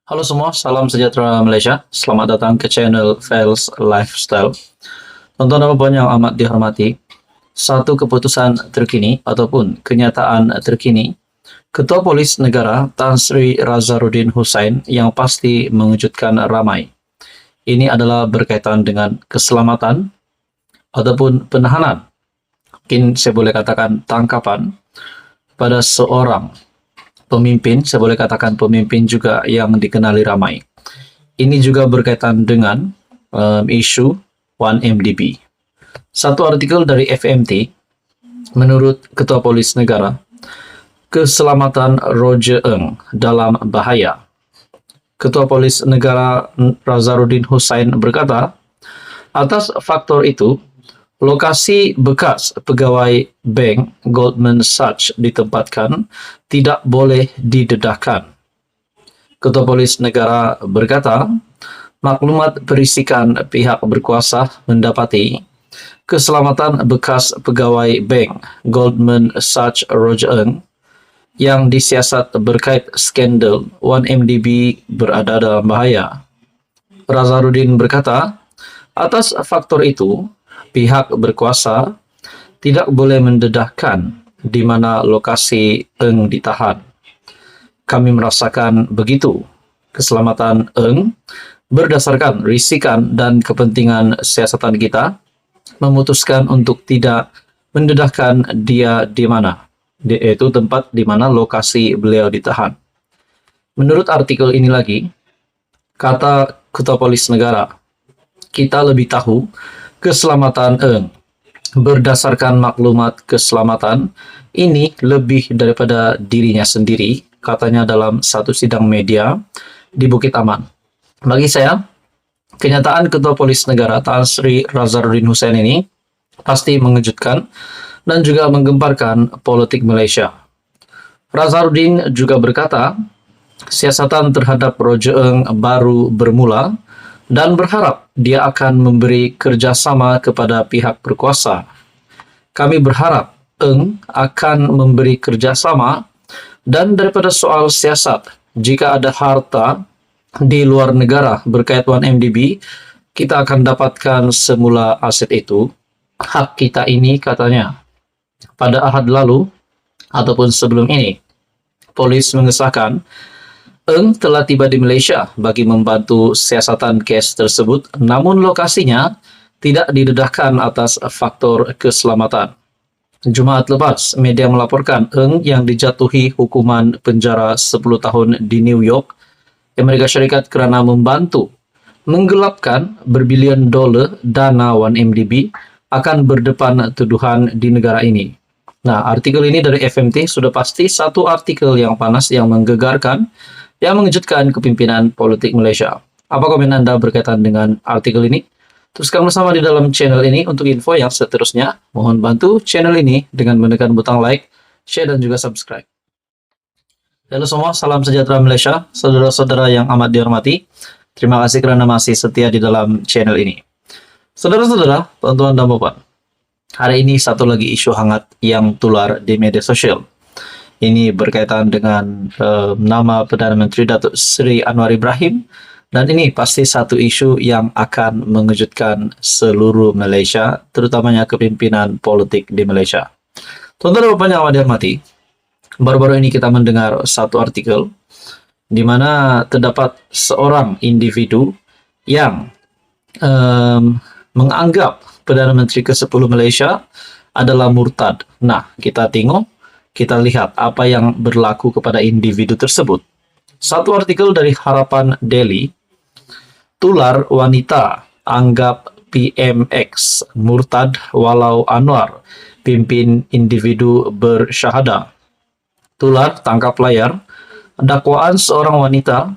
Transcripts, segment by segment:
Halo semua, salam sejahtera Malaysia. Selamat datang ke channel Fels Lifestyle. Tonton apa pun yang amat dihormati, satu keputusan terkini ataupun kenyataan terkini, Ketua Polis Negara Tan Sri Razaruddin Hussain yang pasti mengejutkan ramai. Ini adalah berkaitan dengan keselamatan ataupun penahanan, mungkin saya boleh katakan tangkapan pada seorang pemimpin, saya boleh katakan pemimpin juga yang dikenali ramai. Ini juga berkaitan dengan isu 1MDB. Satu artikel dari FMT, menurut Ketua Polis Negara, keselamatan Roger Ng dalam bahaya. Ketua Polis Negara Razaruddin Hussain berkata, atas faktor itu, lokasi bekas pegawai bank Goldman Sachs ditempatkan tidak boleh didedahkan. Ketua Polis Negara berkata, maklumat berisikan pihak berkuasa mendapati keselamatan bekas pegawai bank Goldman Sachs Roger Ng yang disiasat berkait skandal 1MDB berada dalam bahaya. Razaruddin berkata, atas faktor itu, pihak berkuasa tidak boleh mendedahkan di mana lokasi Ng ditahan. Kami merasakan begitu. Keselamatan Ng berdasarkan risikan dan kepentingan siasatan kita memutuskan untuk tidak mendedahkan dia di mana, yaitu tempat di mana lokasi beliau ditahan. Menurut artikel ini lagi, kata Ketua Polis Negara, kita lebih tahu keselamatan Ng. Berdasarkan maklumat keselamatan, ini lebih daripada dirinya sendiri, katanya dalam satu sidang media di Bukit Aman. Bagi saya, kenyataan Ketua Polis Negara Tan Sri Razaruddin Hussain ini pasti mengejutkan dan juga menggemparkan politik Malaysia. Razaruddin juga berkata, siasatan terhadap Roger Ng baru bermula dan berharap dia akan memberi kerjasama kepada pihak berkuasa. Kami berharap Ng akan memberi kerjasama dan daripada soal siasat, jika ada harta di luar negara berkait 1MDB, kita akan dapatkan semula aset itu. Hak kita ini, katanya. Pada Ahad lalu, ataupun sebelum ini, polis mengesahkan Ng telah tiba di Malaysia bagi membantu siasatan kes tersebut, namun lokasinya tidak didedahkan atas faktor keselamatan. Jumaat lepas, media melaporkan Ng yang dijatuhi hukuman penjara 10 tahun di New York, Amerika Syarikat kerana membantu menggelapkan berbilion dolar dana 1MDB akan berdepan tuduhan di negara ini. Nah, artikel ini dari FMT sudah pasti satu artikel yang panas, yang menggegarkan, yang mengejutkan kepimpinan politik Malaysia. Apa komen Anda berkaitan dengan artikel ini? Teruskan bersama di dalam channel ini untuk info yang seterusnya. Mohon bantu channel ini dengan menekan butang like, share, dan juga subscribe. Halo semua, salam sejahtera Malaysia, saudara-saudara yang amat dihormati. Terima kasih kerana masih setia di dalam channel ini. Saudara-saudara, tuan-tuan dan puan, hari ini satu lagi isu hangat yang tular di media sosial. Ini berkaitan dengan nama Perdana Menteri Datuk Seri Anwar Ibrahim, dan ini pasti satu isu yang akan mengejutkan seluruh Malaysia, terutamanya kepimpinan politik di Malaysia. Tuan-tuan dan puan yang amat dihormati, baru-baru ini kita mendengar satu artikel di mana terdapat seorang individu yang menganggap Perdana Menteri ke-10 Malaysia adalah murtad. Nah, kita lihat apa yang berlaku kepada individu tersebut. Satu artikel dari Harapan Daily, tular wanita anggap PMX murtad walau Anwar pimpin individu bersyahadah. Tular tangkap layar, dakwaan seorang wanita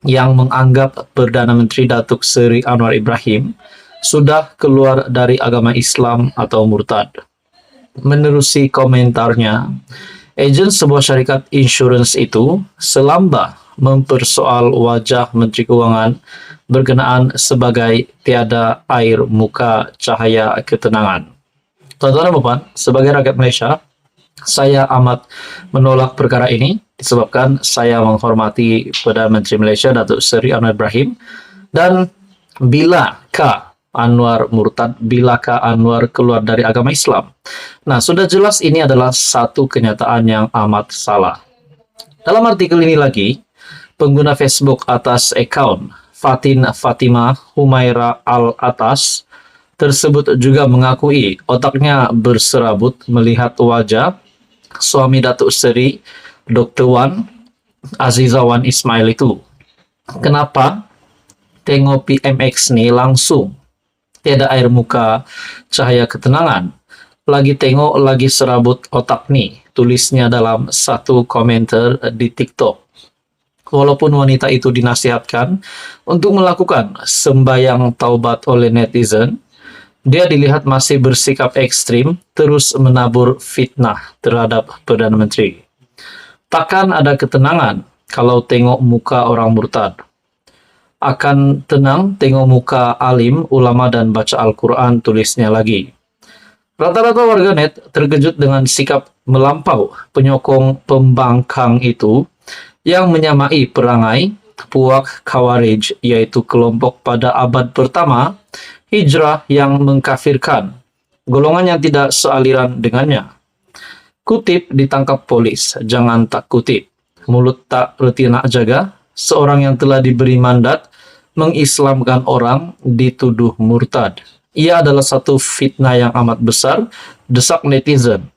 yang menganggap Perdana Menteri Datuk Seri Anwar Ibrahim sudah keluar dari agama Islam atau murtad. Menerusi komentarnya, ejen sebuah syarikat insurans itu selamba mempersoal wajah Menteri Kewangan berkenaan sebagai tiada air muka cahaya ketenangan. Tuan-tuan dan puan, sebagai rakyat Malaysia, Saya amat menolak perkara ini disebabkan saya menghormati Perdana Menteri Malaysia Datuk Seri Anwar Ibrahim, dan bilakah Anwar murtad, bilakah Anwar keluar dari agama Islam? Nah, sudah jelas ini adalah satu kenyataan yang amat salah. Dalam artikel ini lagi, pengguna Facebook atas akaun Fatin Fatimah Humaira Al-Atas tersebut juga mengakui otaknya berserabut melihat wajah suami Datuk Seri Dr. Wan Azizawan Ismail itu. Kenapa tengok PMX ni langsung tiada air muka, cahaya ketenangan, lagi tengok lagi serabut otak ni, tulisnya dalam satu komentar di TikTok. Walaupun wanita itu dinasihatkan untuk melakukan sembahyang taubat oleh netizen, dia dilihat masih bersikap ekstrim, terus menabur fitnah terhadap Perdana Menteri. Takkan ada ketenangan kalau tengok muka orang murtad. Akan tenang tengok muka alim, ulama dan baca Al-Quran, tulisnya lagi. Rata-rata warganet terkejut dengan sikap melampau penyokong pembangkang itu yang menyamai perangai puak Khawarij, yaitu kelompok pada abad pertama Hijrah yang mengkafirkan golongan yang tidak sealiran dengannya. Kutip ditangkap polis, jangan tak kutip. Mulut tak reti nak jaga, seorang yang telah diberi mandat mengislamkan orang dituduh murtad. Ia adalah satu fitnah yang amat besar, desak netizen.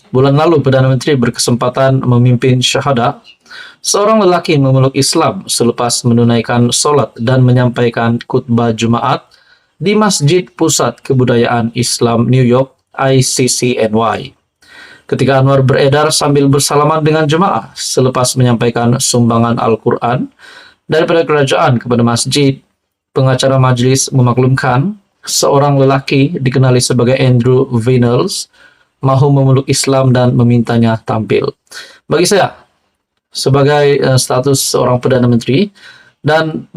Bulan lalu Perdana Menteri berkesempatan memimpin syahadah. Seorang lelaki memeluk Islam selepas menunaikan solat dan menyampaikan khutbah Jumaat di Masjid Pusat Kebudayaan Islam New York ICCNY. Ketika Anwar beredar sambil bersalaman dengan jemaah selepas menyampaikan sumbangan Al-Quran daripada kerajaan kepada masjid, pengacara majlis memaklumkan seorang lelaki dikenali sebagai Andrew Vinyls mahu memeluk Islam dan memintanya tampil. Bagi saya, sebagai status seorang Perdana Menteri, dan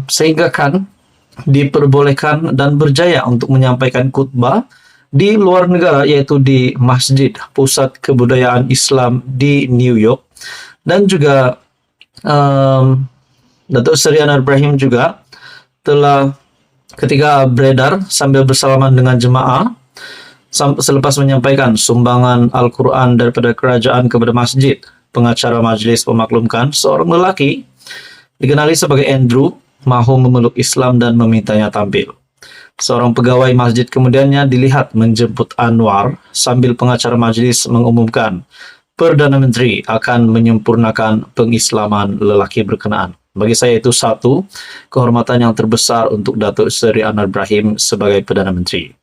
sehingga kan diperbolehkan dan berjaya untuk menyampaikan khutbah di luar negara, yaitu di Masjid Pusat Kebudayaan Islam di New York, dan juga Datuk Seri Anwar Ibrahim juga telah ketika beredar sambil bersalaman dengan jemaah selepas menyampaikan sumbangan Al-Quran daripada kerajaan kepada masjid, pengacara majlis memaklumkan seorang lelaki dikenali sebagai Andrew mahu memeluk Islam dan memintanya tampil. Seorang pegawai masjid kemudiannya dilihat menjemput Anwar sambil pengacara majlis mengumumkan Perdana Menteri akan menyempurnakan pengislaman lelaki berkenaan. Bagi saya itu satu kehormatan yang terbesar untuk Datuk Seri Anwar Ibrahim sebagai Perdana Menteri.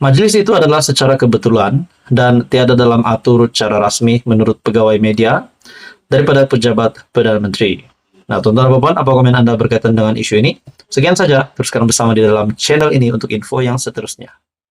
Majlis itu adalah secara kebetulan dan tiada dalam atur cara rasmi menurut pegawai media daripada pejabat Perdana Menteri. Nah, tuan-tuan dan puan, apa komen Anda berkaitan dengan isu ini? Sekian saja, teruskan bersama di dalam channel ini untuk info yang seterusnya.